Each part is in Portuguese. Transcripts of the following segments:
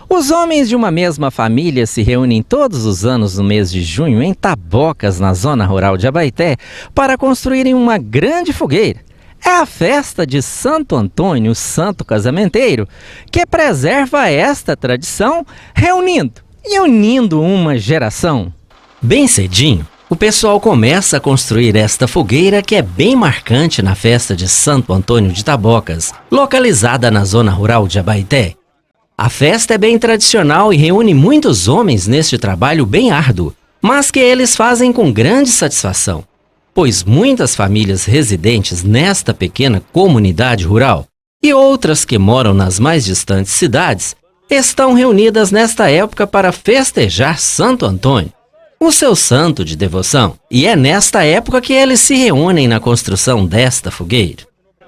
Os homens de uma mesma família se reúnem todos os anos no mês de junho em Tabocas, na zona rural de Abaeté, para construírem uma grande fogueira. É a festa de Santo Antônio, santo casamenteiro, que preserva esta tradição, reunindo e unindo uma geração. Bem cedinho, o pessoal começa a construir esta fogueira que é bem marcante na festa de Santo Antônio de Tabocas, localizada na zona rural de Abaeté. A festa é bem tradicional e reúne muitos homens neste trabalho bem árduo, mas que eles fazem com grande satisfação, pois muitas famílias residentes nesta pequena comunidade rural e outras que moram nas mais distantes cidades estão reunidas nesta época para festejar Santo Antônio, o seu santo de devoção, e é nesta época que eles se reúnem na construção desta fogueira.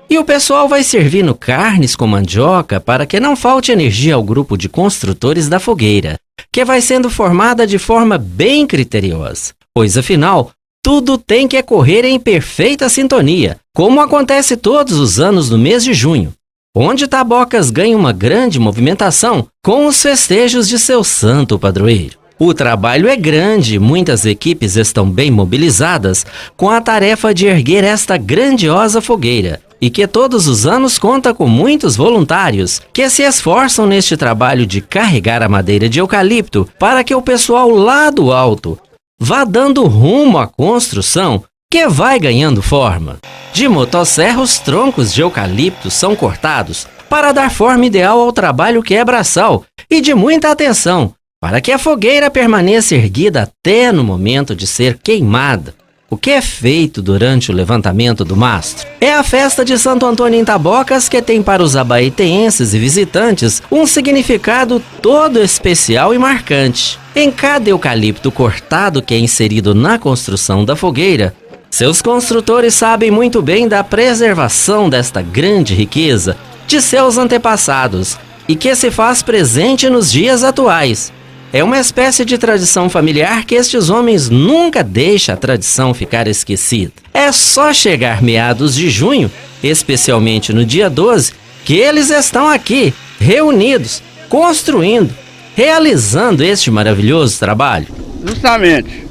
E o pessoal vai servindo carnes com mandioca para que não falte energia ao grupo de construtores da fogueira, que vai sendo formada de forma bem criteriosa, pois afinal, tudo tem que correr em perfeita sintonia, como acontece todos os anos no mês de junho, onde Tabocas ganha uma grande movimentação com os festejos de seu santo padroeiro. O trabalho é grande, muitas equipes estão bem mobilizadas com a tarefa de erguer esta grandiosa fogueira, e que todos os anos conta com muitos voluntários que se esforçam neste trabalho de carregar a madeira de eucalipto para que o pessoal lá do alto vá dando rumo à construção que vai ganhando forma. De motosserra, os troncos de eucalipto são cortados para dar forma ideal ao trabalho que é braçal e de muita atenção para que a fogueira permaneça erguida até no momento de ser queimada, o que é feito durante o levantamento do mastro. É a festa de Santo Antônio em Tabocas que tem para os abaeteenses e visitantes um significado todo especial e marcante. Em cada eucalipto cortado que é inserido na construção da fogueira, seus construtores sabem muito bem da preservação desta grande riqueza de seus antepassados e que se faz presente nos dias atuais. É uma espécie de tradição familiar que estes homens nunca deixam a tradição ficar esquecida. É só chegar meados de junho, especialmente no dia 12, que eles estão aqui, reunidos, construindo, realizando este maravilhoso trabalho. Justamente.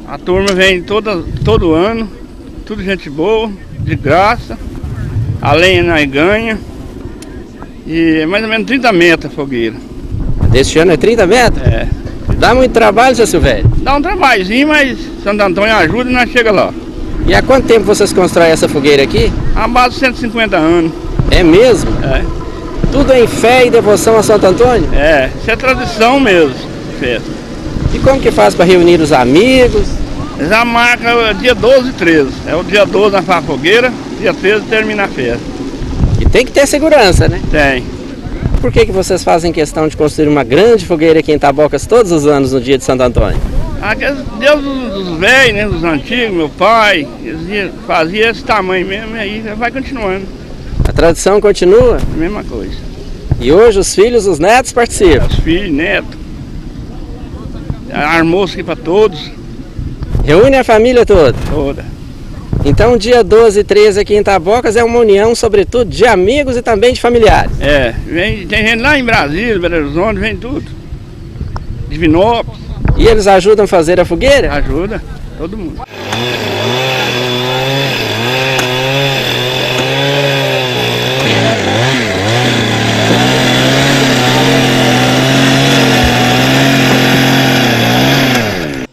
A turma vem todo ano, tudo gente boa, de graça, a lenha nós ganha, e é mais ou menos 30 metros a fogueira. Este ano é 30 metros? É. Dá muito trabalho, seu Silvério? Dá um trabalhozinho, mas Santo Antônio ajuda e nós chega lá. E há quanto tempo vocês constroem essa fogueira aqui? A base de 150 anos. É mesmo? É. Tudo em fé e devoção a Santo Antônio? É, isso é tradição mesmo, festa. E como que faz para reunir os amigos? Já marca dia 12 e 13. É o dia 12 na fogueira, dia 13 termina a festa. E tem que ter segurança, né? Tem. Por que vocês fazem questão de construir uma grande fogueira aqui em Tabocas todos os anos no dia de Santo Antônio? Deus dos velhos, né, dos antigos, meu pai, eles fazia esse tamanho mesmo e aí vai continuando. A tradição continua? A mesma coisa. E hoje os filhos, os netos participam? Os filhos, netos. Almoço aqui para todos. Reúne a família toda? Toda. Então dia 12 e 13 aqui em Tabocas é uma união, sobretudo, de amigos e também de familiares. É, tem gente lá em Brasília, Belo Horizonte, vem tudo. Divinópolis. E eles ajudam a fazer a fogueira? Ajuda, todo mundo.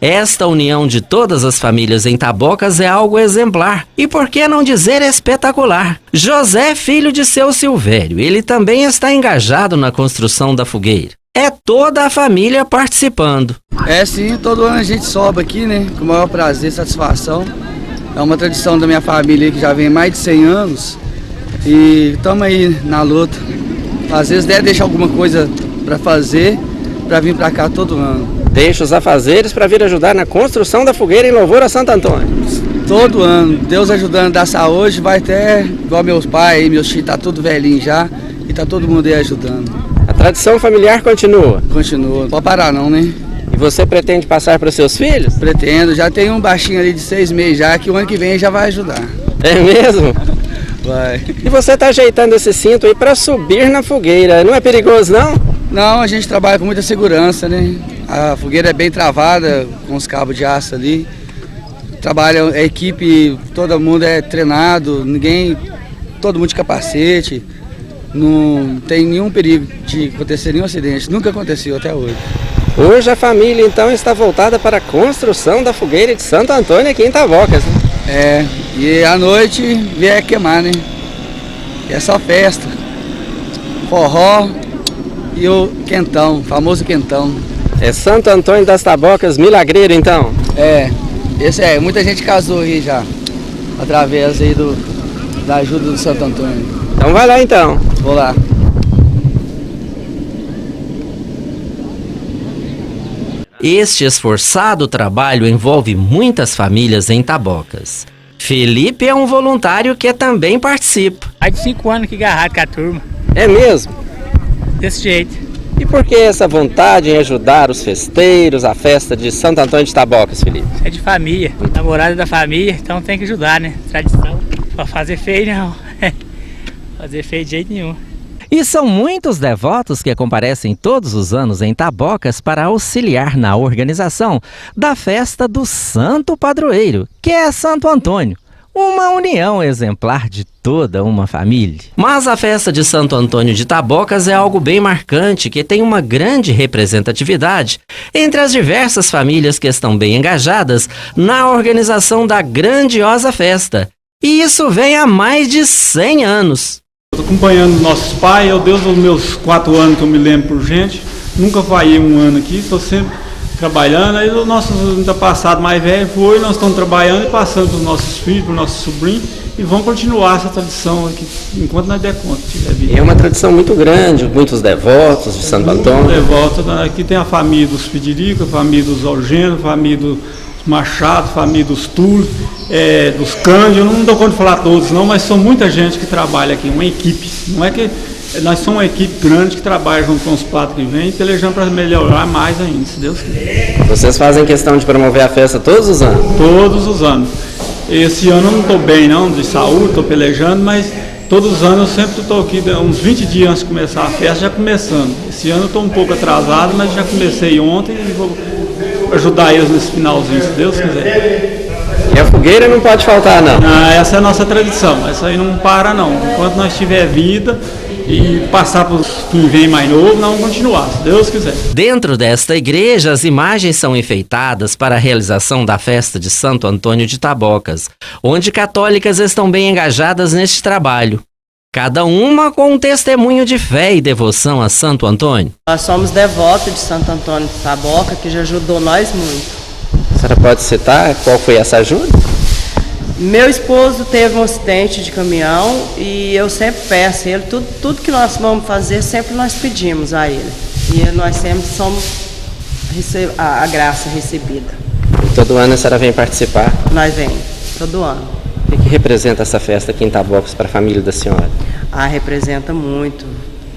Esta união de todas as famílias em Tabocas é algo exemplar e, por que não dizer, espetacular. José, filho de seu Silvério, ele também está engajado na construção da fogueira. É toda a família participando. É sim, todo ano a gente sobe aqui, né? Com o maior prazer e satisfação. É uma tradição da minha família que já vem mais de 100 anos e estamos aí na luta. Às vezes deve deixar alguma coisa para fazer, para vir para cá todo ano. Deixa os afazeres para vir ajudar na construção da fogueira em louvor a Santo Antônio. Todo ano, Deus ajudando a dar saúde, vai até igual meus pais, meus tios, tá tudo velhinho já e tá todo mundo aí ajudando. A tradição familiar continua? Continua, não pode parar não, né? E você pretende passar para os seus filhos? Pretendo, já tem um baixinho ali de 6 meses já, que o ano que vem já vai ajudar. É mesmo? Vai. E você está ajeitando esse cinto aí para subir na fogueira, não é perigoso não? Não, a gente trabalha com muita segurança, né? A fogueira é bem travada, com os cabos de aço ali. Trabalha a equipe, todo mundo é treinado, todo mundo de capacete. Não tem nenhum perigo de acontecer nenhum acidente, nunca aconteceu até hoje. Hoje a família então está voltada para a construção da fogueira de Santo Antônio aqui em Tabocas, né? É, e à noite vier queimar, né? E é só festa, forró e o quentão, famoso quentão. É Santo Antônio das Tabocas Milagreiro então? Muita gente casou aí já, através aí da ajuda do Santo Antônio. Então vai lá então. Vou lá. Este esforçado trabalho envolve muitas famílias em Tabocas. Felipe é um voluntário que também participa. Há de 5 anos que agarrado com a turma. É mesmo? Desse jeito. E por que essa vontade em ajudar os festeiros, a festa de Santo Antônio de Tabocas, Felipe? É de família, namorada da família, então tem que ajudar, né? Tradição. Pra fazer feio não. Fazer feio de jeito nenhum. E são muitos devotos que comparecem todos os anos em Tabocas para auxiliar na organização da festa do Santo Padroeiro, que é Santo Antônio, uma união exemplar de toda uma família. Mas a festa de Santo Antônio de Tabocas é algo bem marcante, que tem uma grande representatividade entre as diversas famílias que estão bem engajadas na organização da grandiosa festa. E isso vem há mais de 100 anos. Estou acompanhando nossos pais, desde os meus 4 anos que eu me lembro por gente, nunca falhei um ano aqui, estou sempre trabalhando. Aí o nosso antepassado mais velho foi, nós estamos trabalhando e passando para os nossos filhos, para os nossos sobrinhos, e vamos continuar essa tradição aqui, enquanto nós der conta. É uma tradição muito grande, muitos devotos de Santo Antônio. Devotos, aqui tem a família dos Federico, a família dos Algeno, a família dos Machado, família dos Túlio, dos Cândido, eu não dou conta de falar todos não, mas são muita gente que trabalha aqui, uma equipe. Não é que nós somos uma equipe grande que trabalha junto com os padres que vêm, pelejando para melhorar mais ainda, se Deus quiser. Vocês fazem questão de promover a festa todos os anos? Todos os anos. Esse ano eu não estou bem não, de saúde, estou pelejando, mas todos os anos eu sempre estou aqui, uns 20 dias antes de começar a festa, já começando. Esse ano eu estou um pouco atrasado, mas já comecei ontem e vou ajudar eles nesse finalzinho, se Deus quiser. E a fogueira não pode faltar, não? Essa é a nossa tradição, essa aí não para não. Enquanto nós tiver vida e passar para quem vem mais novo, nós vamos continuar, se Deus quiser. Dentro desta igreja, as imagens são enfeitadas para a realização da festa de Santo Antônio de Tabocas, onde católicas estão bem engajadas neste trabalho. Cada uma com um testemunho de fé e devoção a Santo Antônio. Nós somos devotos de Santo Antônio de Taboca, que já ajudou nós muito. A senhora pode citar qual foi essa ajuda? Meu esposo teve um acidente de caminhão e eu sempre peço a ele, tudo que nós vamos fazer, sempre nós pedimos a ele. E nós sempre somos a graça recebida. E todo ano a senhora vem participar? Nós vem, todo ano. O que representa essa festa aqui em Tabocas para a família da senhora? Representa muito,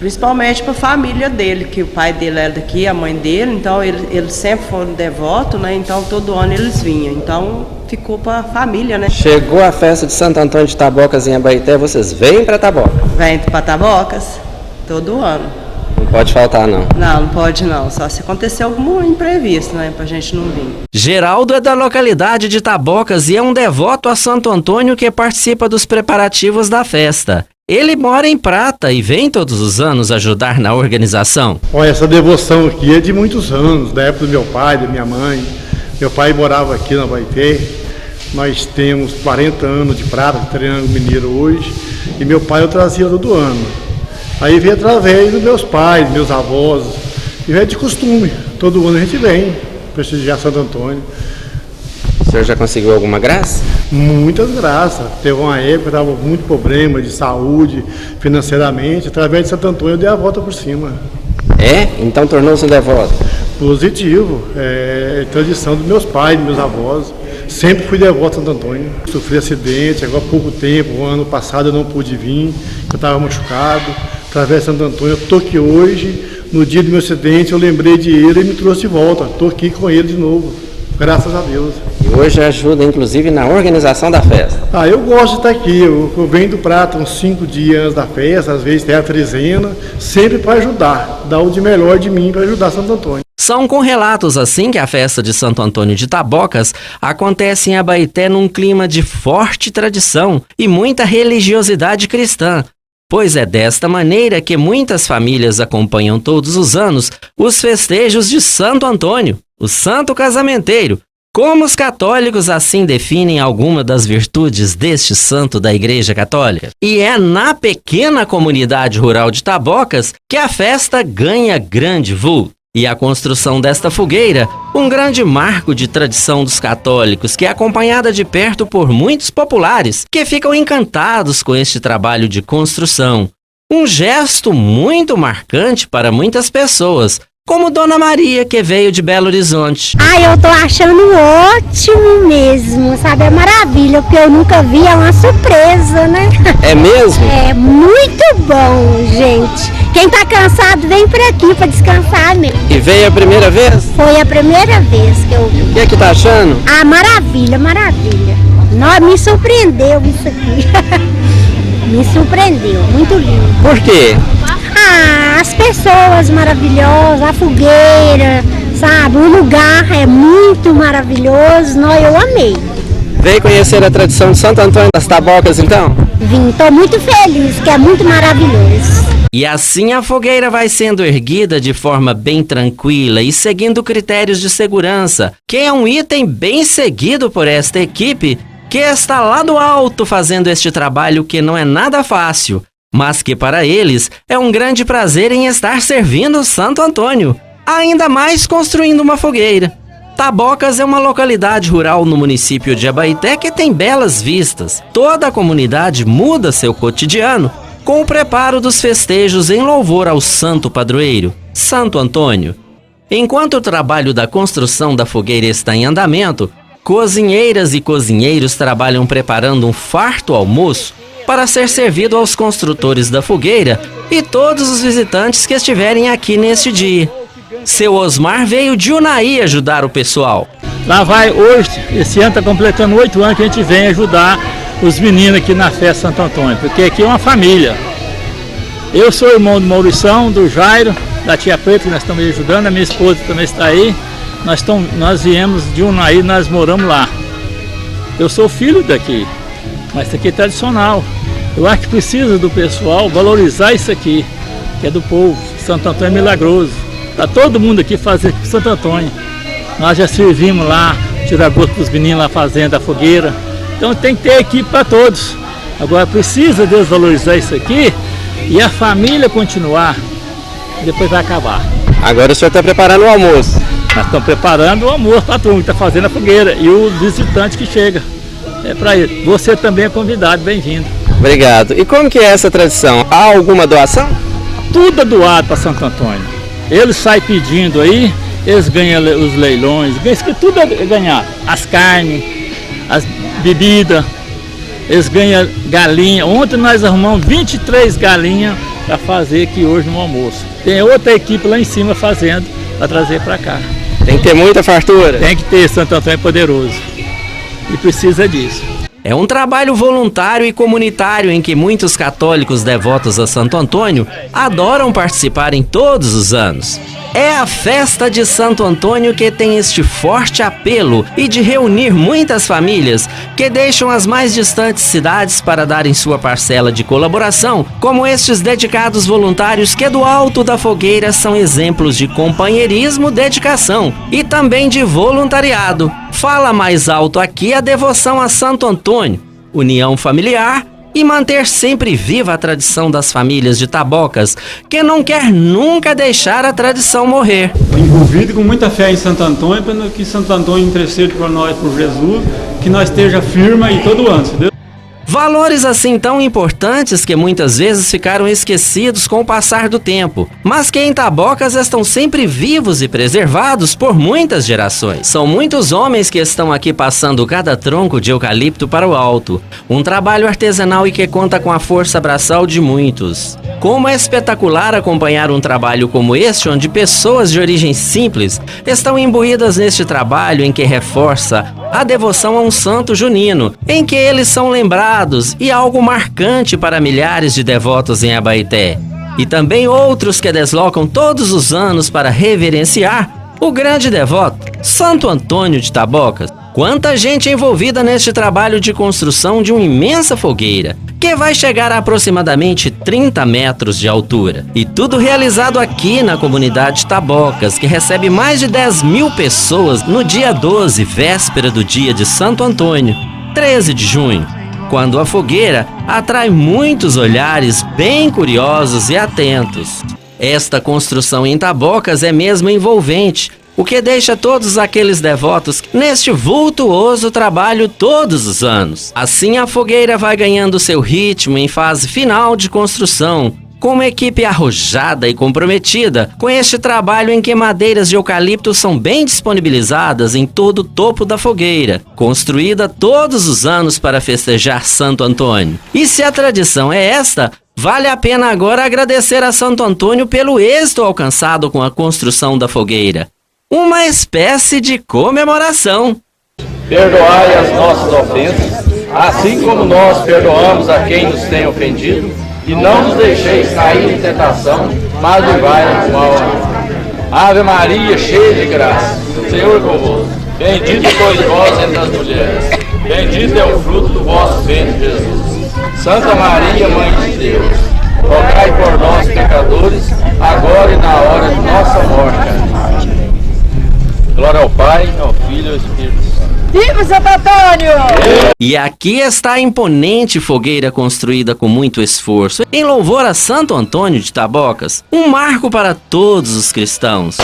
principalmente para a família dele, que o pai dele era daqui, a mãe dele, então eles sempre foram devotos, né? Então todo ano eles vinham, então ficou para a família, né? Chegou a festa de Santo Antônio de Tabocas em Abaeté, vocês vêm para Tabocas? Vem para Tabocas, todo ano. Não pode faltar, não? Não pode não, só se acontecer algum imprevisto, né, pra gente não vir. Geraldo é da localidade de Tabocas e é um devoto a Santo Antônio que participa dos preparativos da festa. Ele mora em Prata e vem todos os anos ajudar na organização. Olha, essa devoção aqui é de muitos anos, da época do meu pai, da minha mãe. Meu pai morava aqui na Abaeté. Nós temos 40 anos de Prata, de Triângulo Mineiro hoje, e meu pai eu trazia todo ano. Aí veio através dos meus pais, meus avós, e é de costume, todo ano a gente vem prestigiar Santo Antônio. O senhor já conseguiu alguma graça? Muitas graças. Teve uma época que estava muito problema de saúde, financeiramente, através de Santo Antônio eu dei a volta por cima. É? Então tornou-se um devoto? Positivo, é tradição dos meus pais, dos meus avós. Sempre fui devoto a Santo Antônio. Sofri acidente, agora há pouco tempo, o ano passado eu não pude vir, eu estava machucado. Através de Santo Antônio, eu estou aqui hoje, no dia do meu acidente, eu lembrei de ele e me trouxe de volta. Estou aqui com ele de novo. Graças a Deus. E hoje ajuda, inclusive, na organização da festa. Eu gosto de estar aqui. Eu venho do Prata uns 5 dias antes da festa, às vezes tem a trezena, sempre para ajudar, dar o de melhor de mim para ajudar Santo Antônio. São com relatos assim que a festa de Santo Antônio de Tabocas acontece em Abaeté num clima de forte tradição e muita religiosidade cristã, pois é desta maneira que muitas famílias acompanham todos os anos os festejos de Santo Antônio, o santo casamenteiro, como os católicos assim definem alguma das virtudes deste santo da Igreja Católica. E é na pequena comunidade rural de Tabocas que a festa ganha grande vulto. E a construção desta fogueira, um grande marco de tradição dos católicos, que é acompanhada de perto por muitos populares, que ficam encantados com este trabalho de construção. Um gesto muito marcante para muitas pessoas, como Dona Maria, que veio de Belo Horizonte. Eu tô achando ótimo mesmo, sabe? É maravilha, porque eu nunca vi, é uma surpresa, né? É mesmo? É muito bom, gente. Quem tá cansado, vem por aqui pra descansar mesmo. E veio a primeira vez? Foi a primeira vez que eu vi. O que é que tá achando? Maravilha, maravilha. Me surpreendeu isso aqui. Me surpreendeu, muito lindo. Por quê? As pessoas maravilhosas, a fogueira, sabe? O lugar é muito maravilhoso, eu amei. Veio conhecer a tradição de Santo Antônio das Tabocas, então? Vim, tô muito feliz, que é muito maravilhoso. E assim a fogueira vai sendo erguida de forma bem tranquila e seguindo critérios de segurança, que é um item bem seguido por esta equipe, que está lá do alto fazendo este trabalho que não é nada fácil, mas que para eles é um grande prazer em estar servindo Santo Antônio, ainda mais construindo uma fogueira. Tabocas é uma localidade rural no município de Abaeté que tem belas vistas. Toda a comunidade muda seu cotidiano com o preparo dos festejos em louvor ao santo padroeiro, Santo Antônio. Enquanto o trabalho da construção da fogueira está em andamento, cozinheiras e cozinheiros trabalham preparando um farto almoço para ser servido aos construtores da fogueira e todos os visitantes que estiverem aqui neste dia. Seu Osmar veio de Unai ajudar o pessoal. Lá vai hoje, esse ano está completando 8 anos que a gente vem ajudar os meninos aqui na festa Santo Antônio, porque aqui é uma família. Eu sou irmão do Maurição, do Jairo, da tia Preta, que nós estamos ajudando, a minha esposa também está aí. Nós viemos de Unai, nós moramos lá. Eu sou filho daqui, mas isso aqui é tradicional. Eu acho que precisa do pessoal valorizar isso aqui, que é do povo. Santo Antônio é milagroso. Está todo mundo aqui fazendo Santo Antônio. Nós já servimos lá, tirar gosto para os meninos lá fazendo a fogueira. Então tem que ter equipe para todos. Agora precisa desvalorizar isso aqui e a família continuar. Depois vai acabar. Agora o senhor está preparando o almoço. Nós estamos preparando o almoço para a turma que está fazendo a fogueira e o visitante que chega. É para ele. Você também é convidado, bem-vindo. Obrigado. E como que é essa tradição? Há alguma doação? Tudo é doado para Santo Antônio. Eles saem pedindo aí, eles ganham os leilões, tudo é ganhado. As carnes, as bebidas, eles ganham galinha. Ontem nós arrumamos 23 galinhas para fazer aqui hoje no almoço. Tem outra equipe lá em cima fazendo para trazer para cá. Tem que ter muita fartura? Tem que ter, Santo Antônio é poderoso. E precisa disso. É um trabalho voluntário e comunitário em que muitos católicos devotos a Santo Antônio adoram participar em todos os anos. É a festa de Santo Antônio que tem este forte apelo e de reunir muitas famílias que deixam as mais distantes cidades para darem sua parcela de colaboração, como estes dedicados voluntários que do alto da fogueira são exemplos de companheirismo, dedicação e também de voluntariado. Fala mais alto aqui a devoção a Santo Antônio, união familiar e manter sempre viva a tradição das famílias de Tabocas, que não quer nunca deixar a tradição morrer. Envolvido com muita fé em Santo Antônio, para que Santo Antônio interceda por nós, por Jesus, que nós esteja firme aí todo ano, entendeu? Valores assim tão importantes que muitas vezes ficaram esquecidos com o passar do tempo, mas que em Tabocas estão sempre vivos e preservados por muitas gerações. São muitos homens que estão aqui passando cada tronco de eucalipto para o alto, um trabalho artesanal e que conta com a força braçal de muitos. Como é espetacular acompanhar um trabalho como este, onde pessoas de origem simples estão imbuídas neste trabalho em que reforça a devoção a um santo junino, em que eles são lembrados e algo marcante para milhares de devotos em Abaeté. E também outros que deslocam todos os anos para reverenciar o grande devoto, Santo Antônio de Tabocas. Quanta gente envolvida neste trabalho de construção de uma imensa fogueira, que vai chegar a aproximadamente 30 metros de altura. E tudo realizado aqui na comunidade Tabocas, que recebe mais de 10.000 pessoas no dia 12, véspera do dia de Santo Antônio, 13 de junho, quando a fogueira atrai muitos olhares bem curiosos e atentos. Esta construção em Tabocas é mesmo envolvente, o que deixa todos aqueles devotos neste vultuoso trabalho todos os anos. Assim a fogueira vai ganhando seu ritmo em fase final de construção, com uma equipe arrojada e comprometida com este trabalho em que madeiras de eucalipto são bem disponibilizadas em todo o topo da fogueira, construída todos os anos para festejar Santo Antônio. E se a tradição é esta, vale a pena agora agradecer a Santo Antônio pelo êxito alcançado com a construção da fogueira. Uma espécie de comemoração. Perdoai as nossas ofensas, assim como nós perdoamos a quem nos tem ofendido, e não nos deixeis cair em tentação, mas livrai-nos do mal. Ave Maria, cheia de graça, o Senhor é convosco. Bendita sois vós entre as mulheres, bendito é o fruto do vosso ventre, Jesus. Santa Maria, Mãe de Deus, rogai por nós, pecadores, agora e na hora de nossa morte. Amém. Glória ao Pai, ao Filho e ao Espírito Santo. Viva Santo Antônio! E aqui está a imponente fogueira construída com muito esforço, em louvor a Santo Antônio de Tabocas, um marco para todos os cristãos.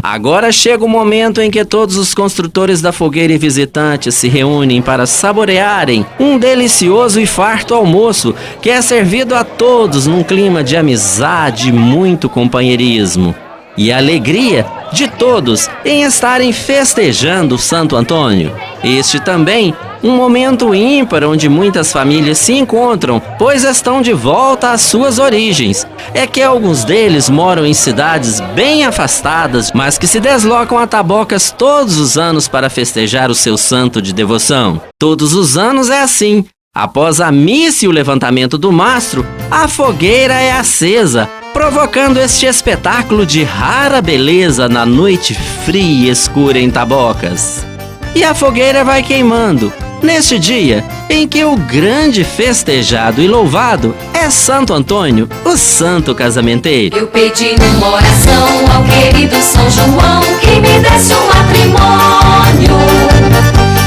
Agora chega o momento em que todos os construtores da fogueira e visitantes se reúnem para saborearem um delicioso e farto almoço que é servido a todos num clima de amizade e muito companheirismo. E a alegria de todos em estarem festejando Santo Antônio. Este também um momento ímpar onde muitas famílias se encontram, pois estão de volta às suas origens. É que alguns deles moram em cidades bem afastadas, mas que se deslocam a Tabocas todos os anos para festejar o seu santo de devoção. Todos os anos é assim. Após a missa e o levantamento do mastro, a fogueira é acesa, provocando este espetáculo de rara beleza na noite fria e escura em Tabocas. E a fogueira vai queimando, neste dia em que o grande festejado e louvado é Santo Antônio, o santo casamenteiro. Eu pedi uma oração ao querido São João que me desse um matrimônio.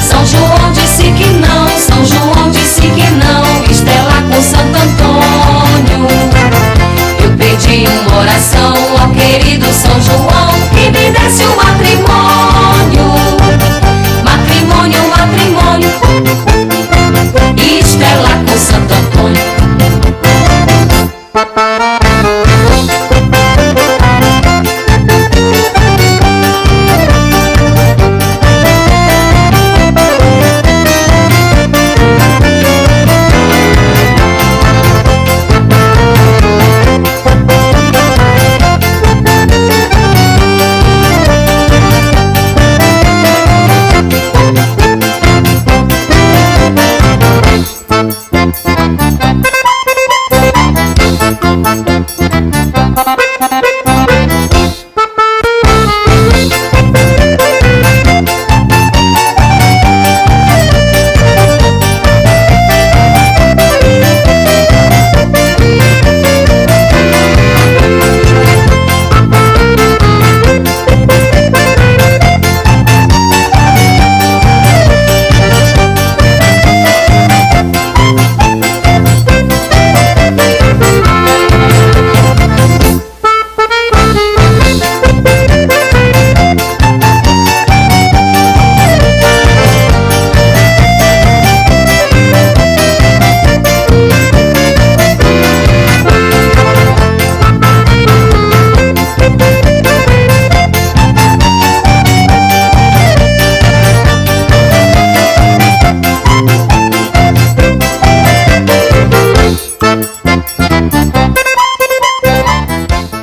São João disse que não, São João disse que não, Estela com Santo Antônio.